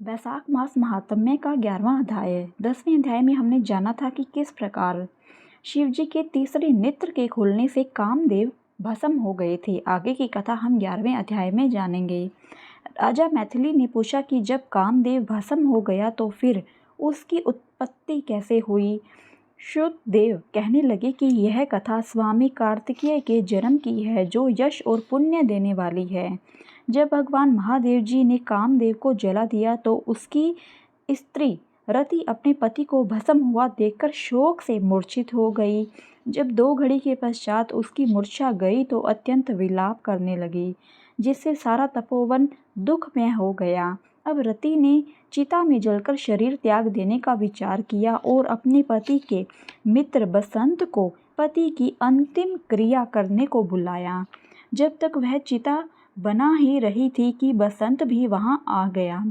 वैशाख मास महात्म्य का 11वां अध्याय। 10वें अध्याय में हमने जाना था कि किस प्रकार शिवजी के तीसरे नेत्र के खुलने से कामदेव भस्म हो गए थे। आगे की कथा हम 11वें अध्याय में जानेंगे। राजा मैथिली ने पूछा कि जब कामदेव भस्म हो गया तो फिर उसकी उत्पत्ति कैसे हुई। शुद्धदेव कहने लगे कि यह कथा स्वामी कार्तिकेय के जन्म की है, जो यश और पुण्य देने वाली है। जब भगवान महादेव जी ने कामदेव को जला दिया तो उसकी स्त्री रति अपने पति को भस्म हुआ देखकर शोक से मूर्छित हो गई। जब 2 घड़ी के पश्चात उसकी मूर्छा गई तो अत्यंत विलाप करने लगी, जिससे सारा तपोवन दुखमय हो गया। अब रति ने चिता में जलकर शरीर त्याग देने का विचार किया और अपने पति के मित्र बसंत को पति की अंतिम क्रिया करने को बुलाया। जब तक वह चिता बना ही रही थी कि बसंत भी वहां आ गया।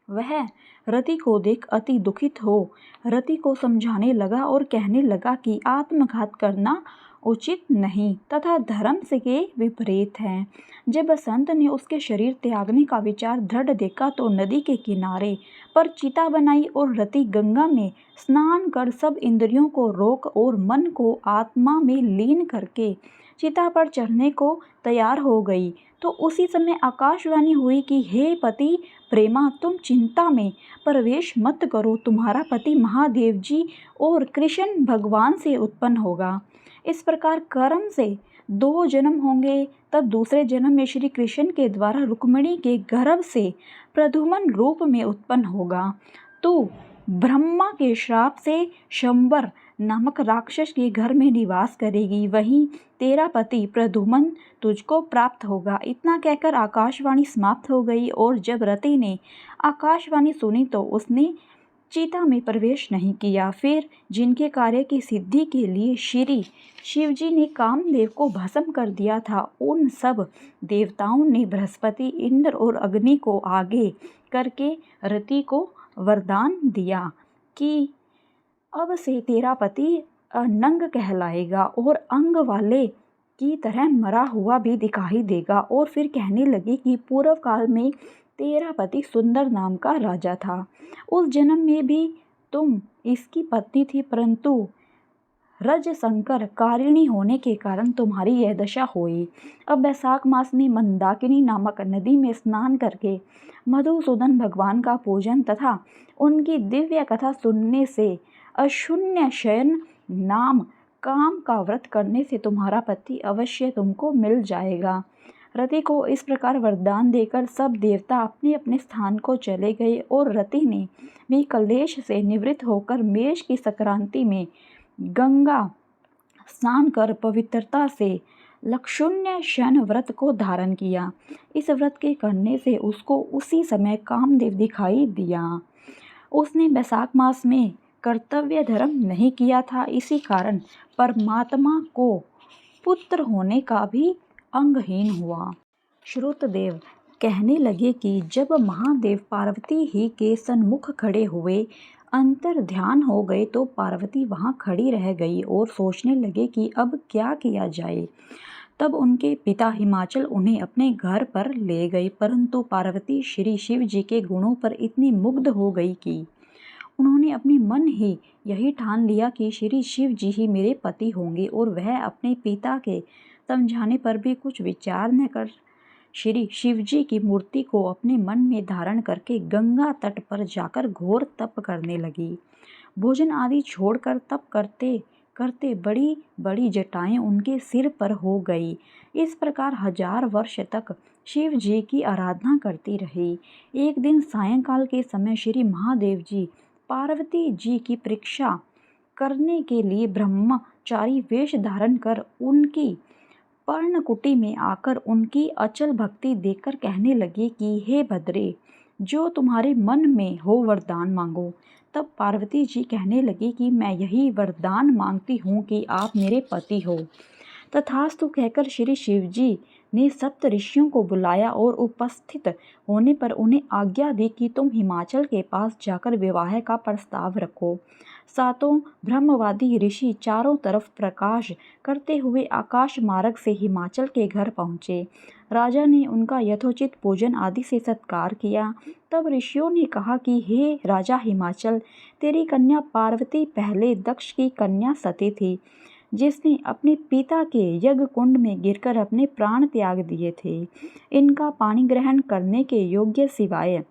वह रति को देख अति दुखित हो रति को समझाने लगा और कहने लगा कि आत्मघात करना उचित नहीं तथा धर्म से के विपरीत है। जब बसंत ने उसके शरीर त्यागने का विचार दृढ़ देखा तो नदी के किनारे पर चिता बनाई और रति गंगा में स्नान कर सब इंद्रियों को रोक और मन को आत्मा में लीन करके चिता पर चढ़ने को तैयार हो गई। तो उसी समय आकाशवाणी हुई कि हे पति प्रेमा, तुम चिंता में प्रवेश मत करो, तुम्हारा पति महादेव जी और कृष्ण भगवान से उत्पन्न होगा। इस प्रकार कर्म से 2 जन्म होंगे, तब दूसरे जन्म में श्री कृष्ण के द्वारा रुक्मिणी के गर्भ से प्रद्युम्न रूप में उत्पन्न होगा। तू ब्रह्मा के श्राप से शंबर नामक राक्षस के घर में निवास करेगी, वहीं तेरा पति प्रद्युम्न तुझको प्राप्त होगा। इतना कहकर आकाशवाणी समाप्त हो गई और जब रति ने आकाशवाणी सुनी तो उसने चिता में प्रवेश नहीं किया। फिर जिनके कार्य की सिद्धि के लिए श्री शिवजी ने कामदेव को भस्म कर दिया था, उन सब देवताओं ने बृहस्पति, इंद्र और अग्नि को आगे करके रति को वरदान दिया कि अब से तेरा पति नंग कहलाएगा और अंग वाले की तरह मरा हुआ भी दिखाई देगा। और फिर कहने लगे कि पूर्व काल में तेरा पति सुंदर नाम का राजा था, उस जन्म में भी तुम इसकी पत्नी थी, परंतु रजशंकर कारिणी होने के कारण तुम्हारी यह दशा हुई। अब वैशाख मास में मंदाकिनी नामक नदी में स्नान करके मधुसूदन भगवान का पूजन तथा उनकी दिव्य कथा सुनने से अशून्य शयन नाम काम का व्रत करने से तुम्हारा पति अवश्य तुमको मिल जाएगा। रति को इस प्रकार वरदान देकर सब देवता अपने अपने स्थान को चले गए और रति ने भी कलेश से निवृत्त होकर मेष की संक्रांति में गंगा स्नान कर पवित्रता से लक्षुण्य शयन व्रत को धारण किया। इस व्रत के करने से उसको उसी समय कामदेव दिखाई दिया। उसने वैशाख मास में कर्तव्य धर्म नहीं किया था, इसी कारण परमात्मा को पुत्र होने का भी अंगहीन हुआ। श्रुतदेव कहने लगे कि जब महादेव पार्वती ही के सन्मुख खड़े हुए अंतर ध्यान हो गए तो पार्वती वहां खड़ी रह गई और सोचने लगे कि अब क्या किया जाए। तब उनके पिता हिमाचल उन्हें अपने घर पर ले गए, परंतु पार्वती श्री शिव जी के गुणों पर इतनी मुग्ध हो गई कि उन्होंने अपने मन ही यही ठान लिया कि श्री शिव जी ही मेरे पति होंगे। और वह अपने पिता के समझाने पर भी कुछ विचार न कर श्री शिवजी की मूर्ति को अपने मन में धारण करके गंगा तट पर जाकर घोर तप करने लगी। भोजन आदि छोड़कर तप करते करते बड़ी बड़ी जटाएं उनके सिर पर हो गई। इस प्रकार 1000 वर्ष तक शिव जी की आराधना करती रही। एक दिन सायंकाल के समय श्री महादेव जी पार्वती जी की परीक्षा करने के लिए ब्रह्मचारी वेश धारण कर उनकी पर्णकुटी में आकर उनकी अचल भक्ति देखकर कहने लगे कि हे भद्रे, जो तुम्हारे मन में हो वरदान मांगो। तब पार्वती जी कहने लगी कि मैं यही वरदान मांगती हूँ कि आप मेरे पति हो। तथास्तु कहकर श्री शिवजी ने सप्त ऋषियों को बुलाया और उपस्थित होने पर उन्हें आज्ञा दी कि तुम हिमाचल के पास जाकर विवाह का प्रस्ताव रखो। सातों ब्रह्मवादी ऋषि चारों तरफ प्रकाश करते हुए आकाश मार्ग से हिमाचल के घर पहुँचे। राजा ने उनका यथोचित पूजन आदि से सत्कार किया। तब ऋषियों ने कहा कि हे राजा हिमाचल, तेरी कन्या पार्वती पहले दक्ष की कन्या सती थी, जिसने अपने पिता के यज्ञ कुंड में गिरकर अपने प्राण त्याग दिए थे। इनका पानी ग्रहण करने के योग्य सिवाय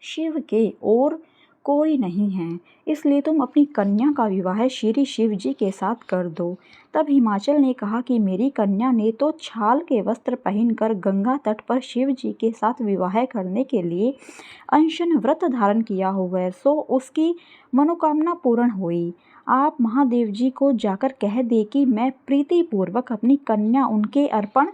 शिव के और कोई नहीं है, इसलिए तुम अपनी कन्या का विवाह श्री शिव जी के साथ कर दो। तब हिमाचल ने कहा कि मेरी कन्या ने तो छाल के वस्त्र पहनकर गंगा तट पर शिव जी के साथ विवाह करने के लिए अनशन व्रत धारण किया हुआ है, सो उसकी मनोकामना पूर्ण हुई। आप महादेव जी को जाकर कह दे कि मैं प्रीतिपूर्वक अपनी कन्या उनके अर्पण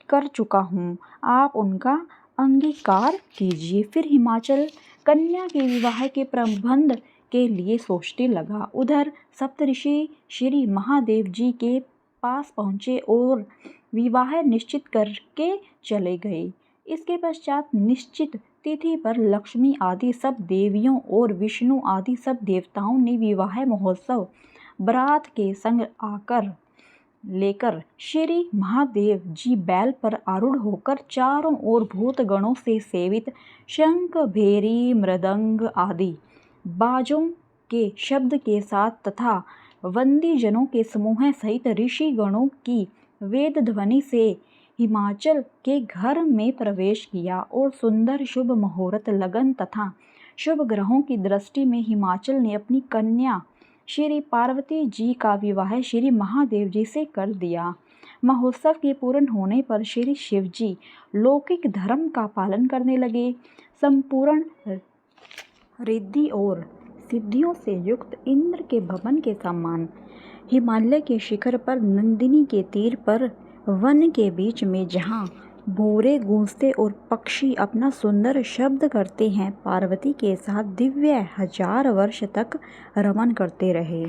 कर चुका हूँ, आप उनका अंगीकार कीजिए। फिर हिमाचल कन्या के विवाह के प्रबंध के लिए सोचने लगा। उधर सप्तऋषि श्री महादेव जी के पास पहुँचे और विवाह निश्चित करके चले गए। इसके पश्चात निश्चित तिथि पर लक्ष्मी आदि सब देवियों और विष्णु आदि सब देवताओं ने विवाह महोत्सव बारात के संग आकर लेकर श्री महादेव जी बैल पर आरूढ़ होकर चारों ओर भूत गणों से सेवित शंख, भेरी, मृदंग आदि बाजों के शब्द के साथ तथा वंदी जनों के समूह सहित ऋषि गणों की वेद ध्वनि से हिमाचल के घर में प्रवेश किया और सुंदर शुभ मुहूर्त, लगन तथा शुभ ग्रहों की दृष्टि में हिमाचल ने अपनी कन्या श्री पार्वती जी का विवाह श्री महादेव जी से कर दिया। महोत्सव के पूर्ण होने पर श्री शिव जी लौकिक धर्म का पालन करने लगे। संपूर्ण रिद्धि और सिद्धियों से युक्त इंद्र के भवन के समान हिमालय के शिखर पर नंदिनी के तीर पर वन के बीच में जहाँ भौरे गूंजते और पक्षी अपना सुंदर शब्द करते हैं, पार्वती के साथ दिव्य 1000 वर्ष तक रमन करते रहे।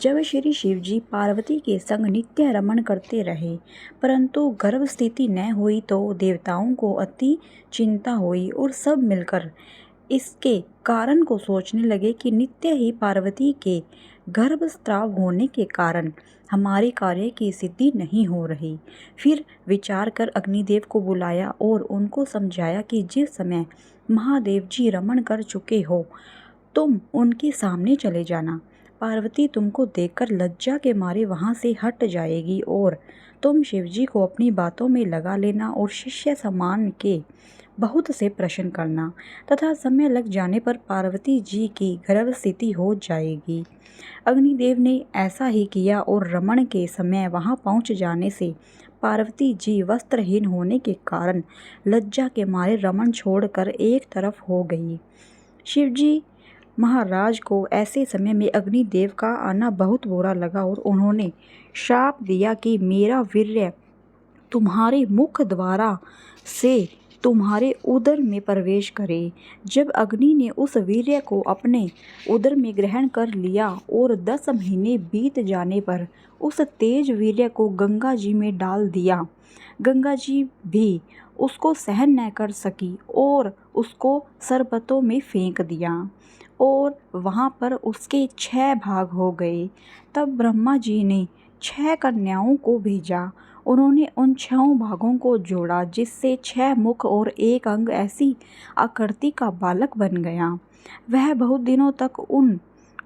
जब श्री शिव जी पार्वती के संग नित्य रमन करते रहे, परंतु गर्भ स्थिति न हुई तो देवताओं को अति चिंता हुई और सब मिलकर इसके कारण को सोचने लगे कि नित्य ही पार्वती के गर्भस्राव होने के कारण हमारे कार्य की सिद्धि नहीं हो रही। फिर विचार कर अग्निदेव को बुलाया और उनको समझाया कि जिस समय महादेव जी रमन कर चुके हो, तुम उनके सामने चले जाना। पार्वती तुमको देखकर लज्जा के मारे वहाँ से हट जाएगी और तुम शिवजी को अपनी बातों में लगा लेना और शिष्य समान के बहुत से प्रश्न करना तथा समय लग जाने पर पार्वती जी की गर्भ स्थिति हो जाएगी। अग्निदेव ने ऐसा ही किया और रमण के समय वहां पहुंच जाने से पार्वती जी वस्त्रहीन होने के कारण लज्जा के मारे रमण छोड़कर एक तरफ हो गई। शिवजी महाराज को ऐसे समय में अग्निदेव का आना बहुत बुरा लगा और उन्होंने शाप दिया कि मेरा वीर्य तुम्हारे मुख द्वारा से तुम्हारे उदर में प्रवेश करे। जब अग्नि ने उस वीर्य को अपने उदर में ग्रहण कर लिया और 10 महीने बीत जाने पर उस तेज वीर्य को गंगा जी में डाल दिया। गंगा जी भी उसको सहन न कर सकी और उसको सरबतों में फेंक दिया और वहाँ पर उसके 6 भाग हो गए। तब ब्रह्मा जी ने 6 कन्याओं को भेजा। उन्होंने उन 6 भागों को जोड़ा, जिससे 6 मुख और 1 अंग ऐसी आकृति का बालक बन गया। वह बहुत दिनों तक उन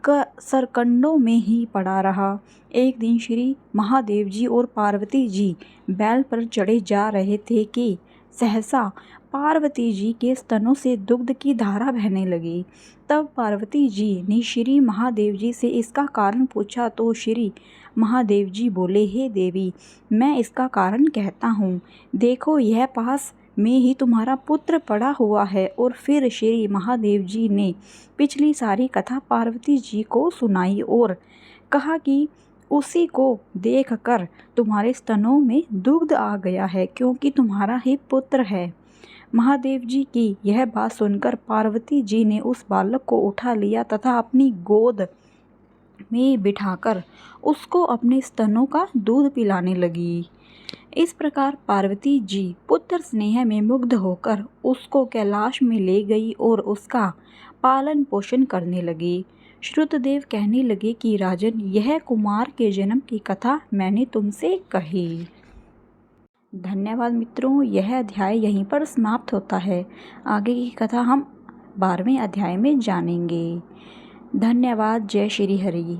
सरकंडों में ही पड़ा रहा। एक दिन श्री महादेव जी और पार्वती जी बैल पर चढ़े जा रहे थे कि सहसा पार्वती जी के स्तनों से दुग्ध की धारा बहने लगी। तब पार्वती जी ने श्री महादेव जी से इसका कारण पूछा तो श्री महादेव जी बोले, हे देवी, मैं इसका कारण कहता हूँ। देखो, यह पास में ही तुम्हारा पुत्र पड़ा हुआ है। और फिर श्री महादेव जी ने पिछली सारी कथा पार्वती जी को सुनाई और कहा कि उसी को देखकर तुम्हारे स्तनों में दुग्ध आ गया है, क्योंकि तुम्हारा ही पुत्र है। महादेव जी की यह बात सुनकर पार्वती जी ने उस बालक को उठा लिया तथा अपनी गोद में बिठाकर उसको अपने स्तनों का दूध पिलाने लगी। इस प्रकार पार्वती जी पुत्र स्नेह में मुग्ध होकर उसको कैलाश में ले गई और उसका पालन पोषण करने लगी। श्रुतदेव कहने लगे कि राजन, यह कुमार के जन्म की कथा मैंने तुमसे कही। धन्यवाद मित्रों, यह अध्याय यहीं पर समाप्त होता है। आगे की कथा हम 12वें अध्याय में जानेंगे। धन्यवाद। जय श्री हरि।